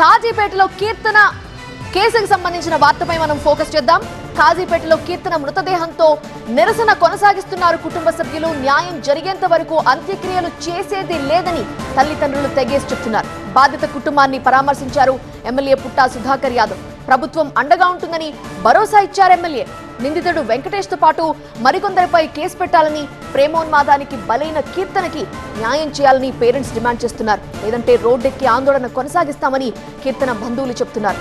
కాజీపేటలో కీర్తన కేసుకు సంబంధించిన వార్తపై మనం ఫోకస్ చేద్దాం. కాజీపేటలో కీర్తన మృతదేహంతో నిరసన కొనసాగిస్తున్నారు కుటుంబ సభ్యులు. న్యాయం జరిగేంత వరకు అంత్యక్రియలు చేసేది లేదని తల్లిదండ్రులు తెగేసి చెప్తున్నారు. బాధిత కుటుంబాన్ని పరామర్శించారు ఎమ్మెల్యే పుట్టా సుధాకర్ యాదవ్. ప్రభుత్వం అండగా ఉంటుందని భరోసా ఇచ్చారు ఎమ్మెల్యే. నిందితుడు వెంకటేష్ తో పాటు మరికొందరిపై కేసు పెట్టాలని, ప్రేమోన్మాదానికి బలైన కీర్తనకి న్యాయం చేయాలని పేరెంట్స్ డిమాండ్ చేస్తున్నారు. లేదంటే రోడ్డెక్కి ఆందోళన కొనసాగిస్తామని కీర్తన బంధువులు చెప్తున్నారు.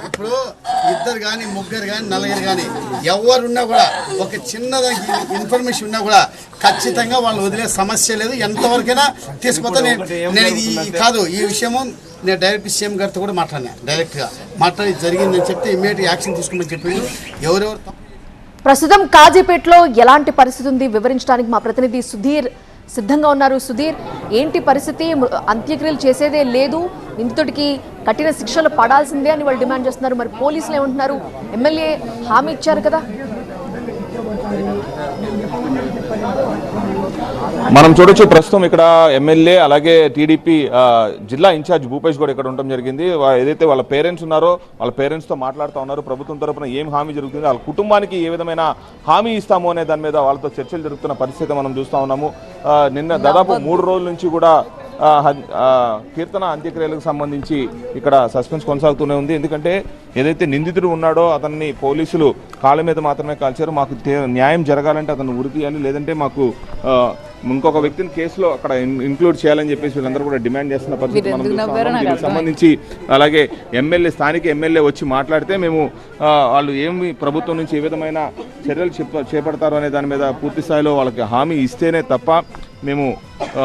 ఇప్పుడు ఇద్దరు కానీ ముగ్గురు కానీ నలుగురు కానీ ఎవరున్నా కూడా ఒక చిన్నదానికి ఇన్ఫర్మేషన్ ఉన్నా కూడా ఖచ్చితంగా వాళ్ళు వదిలే సమస్య లేదు. ఎంతవరకైనా తీసుకొస్తా. నేను ఇది కాదు, ఈ విషయము నేను డైరెక్ట్ సీఎం గారితో కూడా మాట్లాడినా. డైరెక్ట్గా మాట్లాడి జరిగిందని చెప్తే ఇమ్మీడియట్ యాక్షన్ తీసుకోమని చెప్పింది. ఎవరెవరు ప్రస్తుతం కాజీపేటలో ఎలాంటి పరిస్థితి ఉంది వివరించడానికి మా ప్రతినిధి సుధీర్ సిద్ధంగా ఉన్నారు. సుధీర్, ఏంటి పరిస్థితి? అంత్యక్రియలు చేసేదే లేదు, నిందితుడికి కఠిన శిక్షలు పడాల్సిందే అని వాళ్ళు డిమాండ్ చేస్తున్నారు. మరి పోలీసులు ఏమంటున్నారు? ఎమ్మెల్యే హామీ ఇచ్చారు కదా. మనం చూడొచ్చు ప్రస్తుతం ఇక్కడ ఎమ్మెల్యే అలాగే టీడీపీ జిల్లా ఇన్ఛార్జ్ భూపేష్ కూడా ఇక్కడ ఉండడం జరిగింది. ఏదైతే వాళ్ళ పేరెంట్స్ ఉన్నారో వాళ్ళ పేరెంట్స్తో మాట్లాడుతూ ఉన్నారు. ప్రభుత్వం తరఫున ఏం హామీ జరుగుతుంది, వాళ్ళ కుటుంబానికి ఏ విధమైన హామీ ఇస్తాము అనే దాని మీద వాళ్ళతో చర్చలు జరుగుతున్న పరిస్థితి మనం చూస్తూ ఉన్నాము. నిన్న దాదాపు 3 రోజుల నుంచి కూడా కీర్తన అంత్యక్రియలకు సంబంధించి ఇక్కడ సస్పెన్స్ కొనసాగుతూనే ఉంది. ఎందుకంటే ఏదైతే నిందితుడు ఉన్నాడో అతన్ని పోలీసులు కాళ్ళ మీద మాత్రమే కాల్చారు. మాకు న్యాయం జరగాలంటే అతను ఉరి తీయాలి, లేదంటే మాకు ఇంకొక వ్యక్తిని కేసులో అక్కడ ఇంక్లూడ్ చేయాలని చెప్పేసి వీళ్ళందరూ కూడా డిమాండ్ చేస్తున్న పరిస్థితి మనం చూస్తున్నాం. దీనికి సంబంధించి అలాగే స్థానిక ఎమ్మెల్యే వచ్చి మాట్లాడితే మేము వాళ్ళు ఏమి ప్రభుత్వం నుంచి ఏ విధమైన చర్యలు చేపడతారు అనే దాని మీద పూర్తి స్థాయిలో వాళ్ళకి హామీ ఇస్తేనే తప్ప మేము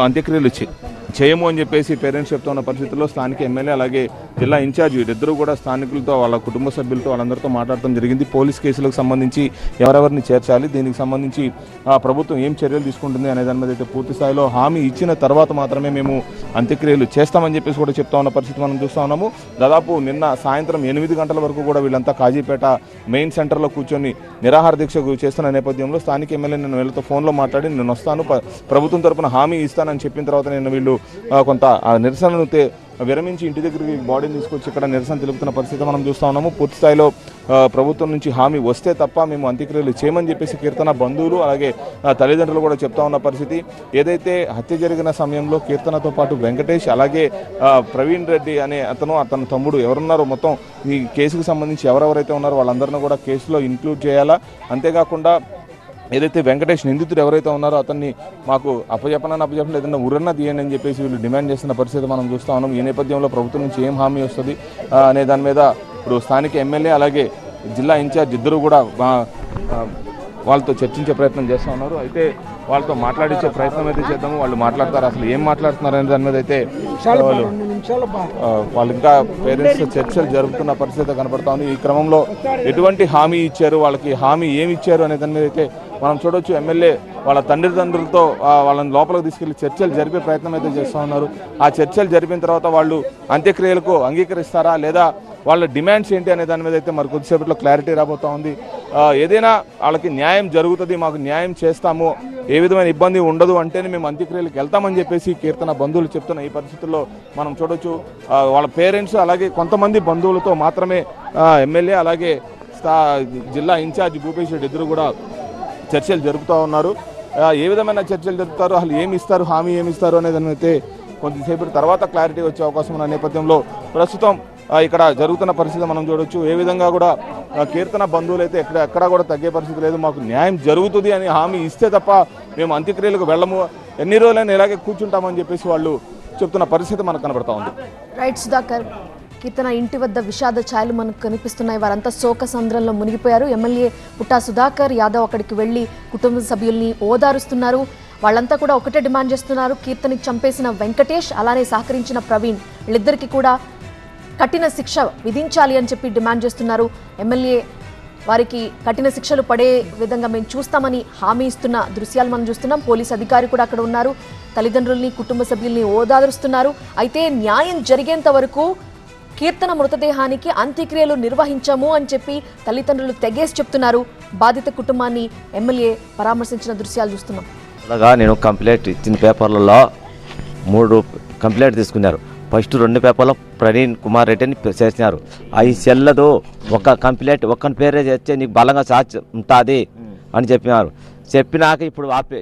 అంత్యక్రియలు చేయము అని చెప్పేసి పేరెంట్స్ చెప్తున్న పరిస్థితుల్లో స్థానిక ఎమ్మెల్యే అలాగే జిల్లా ఇన్ఛార్జ్ వీరిద్దరూ కూడా స్థానికులతో వాళ్ళ కుటుంబ సభ్యులతో వాళ్ళందరితో మాట్లాడటం జరిగింది. పోలీస్ కేసులకు సంబంధించి ఎవరెవరిని చేర్చాలి, దీనికి సంబంధించి ప్రభుత్వం ఏం చర్యలు తీసుకుంటుంది అనే దాని మీద అయితే పూర్తి స్థాయిలో హామీ ఇచ్చిన తర్వాత మాత్రమే మేము అంత్యక్రియలు చేస్తామని చెప్పేసి కూడా చెప్తా ఉన్న పరిస్థితి మనం చూస్తూ ఉన్నాము. దాదాపు నిన్న సాయంత్రం 8 గంటల వరకు కూడా వీళ్ళంతా కాజీపేట మెయిన్ సెంటర్లో కూర్చొని నిరాహార దీక్ష చేస్తున్న నేపథ్యంలో స్థానిక ఎమ్మెల్యే నేను వీళ్ళతో ఫోన్లో మాట్లాడి నేను వస్తాను, ప్రభుత్వం తరఫున హామీ ఇస్తానని చెప్పిన తర్వాత నేను వీళ్ళు కొంత నిరసనను విరమించి ఇంటి దగ్గరికి బాడీని తీసుకొచ్చి ఇక్కడ నిరసన తెలుపుతున్న పరిస్థితి మనం చూస్తూ ఉన్నాము. పూర్తి స్థాయిలో ప్రభుత్వం నుంచి హామీ వస్తే తప్ప మేము అంత్యక్రియలు చేయమని చెప్పేసి కీర్తన బంధువులు అలాగే తల్లిదండ్రులు కూడా చెప్తా ఉన్న పరిస్థితి. ఏదైతే హత్య జరిగిన సమయంలో కీర్తనతో పాటు వెంకటేష్ అలాగే ప్రవీణ్ రెడ్డి అనే అతని తమ్ముడు ఎవరున్నారో మొత్తం ఈ కేసుకు సంబంధించి ఎవరెవరైతే ఉన్నారో వాళ్ళందరినీ కూడా కేసులో ఇంక్లూడ్ చేయాలా. అంతేకాకుండా ఏదైతే వెంకటేష్ నిందితుడు ఎవరైతే ఉన్నారో అతన్ని మాకు అప్పచెప్పని ఏదైనా ఉరన్న తీయండి అని చెప్పేసి వీళ్ళు డిమాండ్ చేస్తున్న పరిస్థితి మనం చూస్తూ ఉన్నాం. ఈ నేపథ్యంలో ప్రభుత్వం నుంచి ఏం హామీ వస్తుంది అనే దాని మీద ఇప్పుడు స్థానిక ఎమ్మెల్యే అలాగే జిల్లా ఇన్ఛార్జ్ ఇద్దరు కూడా వాళ్ళతో చర్చించే ప్రయత్నం చేస్తూ ఉన్నారు. అయితే వాళ్ళతో మాట్లాడించే ప్రయత్నం అయితే చేద్దాము. వాళ్ళు మాట్లాడతారు, అసలు ఏం మాట్లాడుతున్నారు అనే దాని మీద అయితే వాళ్ళు ఇంకా పేరెంట్స్ చర్చలు జరుపుతున్న పరిస్థితి కనపడతా ఉంది. ఈ క్రమంలో ఎటువంటి హామీ ఇచ్చారు, వాళ్ళకి హామీ ఏమి ఇచ్చారు అనే దాని మీద అయితే మనం చూడొచ్చు. ఎమ్మెల్యే వాళ్ళ తండ్రిదండ్రులతో వాళ్ళని లోపలికి తీసుకెళ్లి చర్చలు జరిపే ప్రయత్నం అయితే చేస్తూ ఉన్నారు. ఆ చర్చలు జరిపిన తర్వాత వాళ్ళు అంత్యక్రియలకు అంగీకరిస్తారా లేదా వాళ్ళ డిమాండ్స్ ఏంటి అనే దాని మీద అయితే మరి కొద్దిసేపట్లో క్లారిటీ రాబోతూ ఉంది. ఏదైనా వాళ్ళకి న్యాయం జరుగుతుంది, మాకు న్యాయం చేస్తాము, ఏ విధమైన ఇబ్బంది ఉండదు అంటేనే మేము అంత్యక్రియలకు వెళ్తామని చెప్పేసి కీర్తన బంధువులు చెప్తున్న ఈ పరిస్థితుల్లో మనం చూడొచ్చు. వాళ్ళ పేరెంట్స్ అలాగే కొంతమంది బంధువులతో మాత్రమే ఎమ్మెల్యే అలాగే జిల్లా ఇన్ఛార్జ్ భూపేష్ రెడ్డి ఇద్దరు కూడా చర్చలు జరుపుతూ ఉన్నారు. ఏ విధమైన చర్చలు జరుపుతారు, అసలు ఏమి ఇస్తారు, హామీ ఏమి ఇస్తారు అనే దాని అయితే కొద్దిసేపటి తర్వాత క్లారిటీ వచ్చే అవకాశం ఉన్న నేపథ్యంలో ప్రస్తుతం ఇక్కడ జరుగుతున్న పరిస్థితి మనం చూడొచ్చు. ఏ విధంగా కూడా కీర్తన బంధువులు అయితే ఎక్కడా కూడా తగ్గే పరిస్థితి లేదు. మాకు న్యాయం జరుగుతుంది అని హామీ ఇస్తే తప్ప మేము అంత్యక్రియలకు వెళ్ళము, ఎన్ని రోజులైనా ఇలాగే కూర్చుంటామని చెప్పేసి వాళ్ళు చెప్తున్న పరిస్థితి మనకు కనబడతా ఉంది. రైట్ సుధాకర్, కీర్తన ఇంటి వద్ద విషాద ఛాయలు మనకు కనిపిస్తున్నాయి. వారంతా శోక సంద్రంలో మునిగిపోయారు. ఎమ్మెల్యే పుట్టా సుధాకర్ యాదవ్ అక్కడికి వెళ్లి కుటుంబ సభ్యుల్ని ఓదారుస్తున్నారు. వాళ్ళంతా కూడా ఒకటే డిమాండ్ చేస్తున్నారు, కీర్తనకి చంపేసిన వెంకటేష్ అలానే సహకరించిన ప్రవీణ్ వీళ్ళిద్దరికీ కూడా కఠిన శిక్ష విధించాలి అని చెప్పి డిమాండ్ చేస్తున్నారు. ఎమ్మెల్యే వారికి కఠిన శిక్షలు పడే విధంగా మేము చూస్తామని హామీ ఇస్తున్న దృశ్యాలు మనం చూస్తున్నాం. పోలీస్ అధికారి కూడా అక్కడ ఉన్నారు, తల్లిదండ్రుల్ని కుటుంబ సభ్యుల్ని ఓదారుస్తున్నారు. అయితే న్యాయం జరిగేంత వరకు కీర్తన మృతదేహానికి అంత్యక్రియలు నిర్వహించము అని చెప్పి తల్లిదండ్రులు తెగేసి చెప్తున్నారు. బాధిత కుటుంబాన్ని ఎమ్మెల్యే పరామర్శించిన దృశ్యాలు చూస్తున్నాం. అలాగా నేను కంప్లైంట్ ఇచ్చిన పేపర్లలో 3 కంప్లైంట్ తీసుకున్నారు. ఫస్ట్ 2 పేపర్లో ప్రవీణ్ కుమార్ రెడ్డి అని చేసినారు. అవి చెల్లదు, ఒక కంప్లైంట్ ఒక్కని పేరే చేస్తే నీకు బలంగా సాక్ష్యం ఉంటుంది అని చెప్పినారు. చెప్పినాక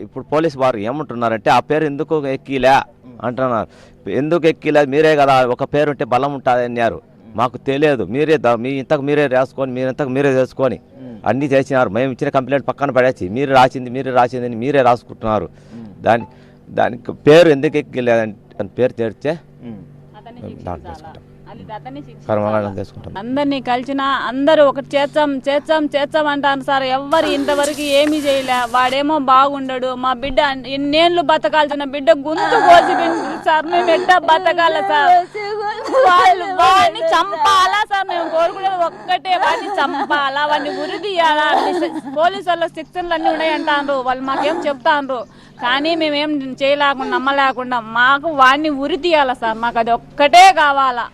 ఇప్పుడు పోలీసు వారు ఏమంటున్నారంటే ఆ పేరు ఎందుకు ఎక్కిలే అంటున్నారు. ఎందుకు ఎక్కిలే, మీరే కదా ఒక పేరు ఉంటే బలం ఉంటుంది అన్నారు. మాకు తెలియదు, మీ ఇంతకు మీరే రాసుకొని మీరే చేసుకొని అన్నీ చేసినారు. మేము ఇచ్చిన కంప్లైంట్ పక్కన పడేసి మీరే రాసింది అని మీరే రాసుకుంటున్నారు. దానికి పేరు ఎందుకు ఎక్కిలేదని పేరు తెరిచే అందరినీ కలిసిన అందరూ ఒకటి చేస్తాం అంటారు సార్. ఎవ్వరు ఇంతవరకు ఏమీ చేయలే. వాడేమో బాగుండడు, మా బిడ్డ ఎన్నేళ్ళు బతకాల్సిన బిడ్డ గొంతు కోసి సార్. మేము ఎట్టా బతకాల సార్? వాడిని చంపాలా సార్? మేము కోరుకునేది ఒక్కటే, వాడిని చంపాలా, వాడిని ఉరి తీయాలా. పోలీసు వాళ్ళ శిక్షణలు అన్నీ ఉన్నాయంటారు, వాళ్ళు మాకేం చెప్తాండ్రు. కానీ మేమేం చేయలేకుండా నమ్మలేకుండా మాకు వాడిని ఉరి తీయాలా సార్. మాకు అది ఒక్కటే కావాలా.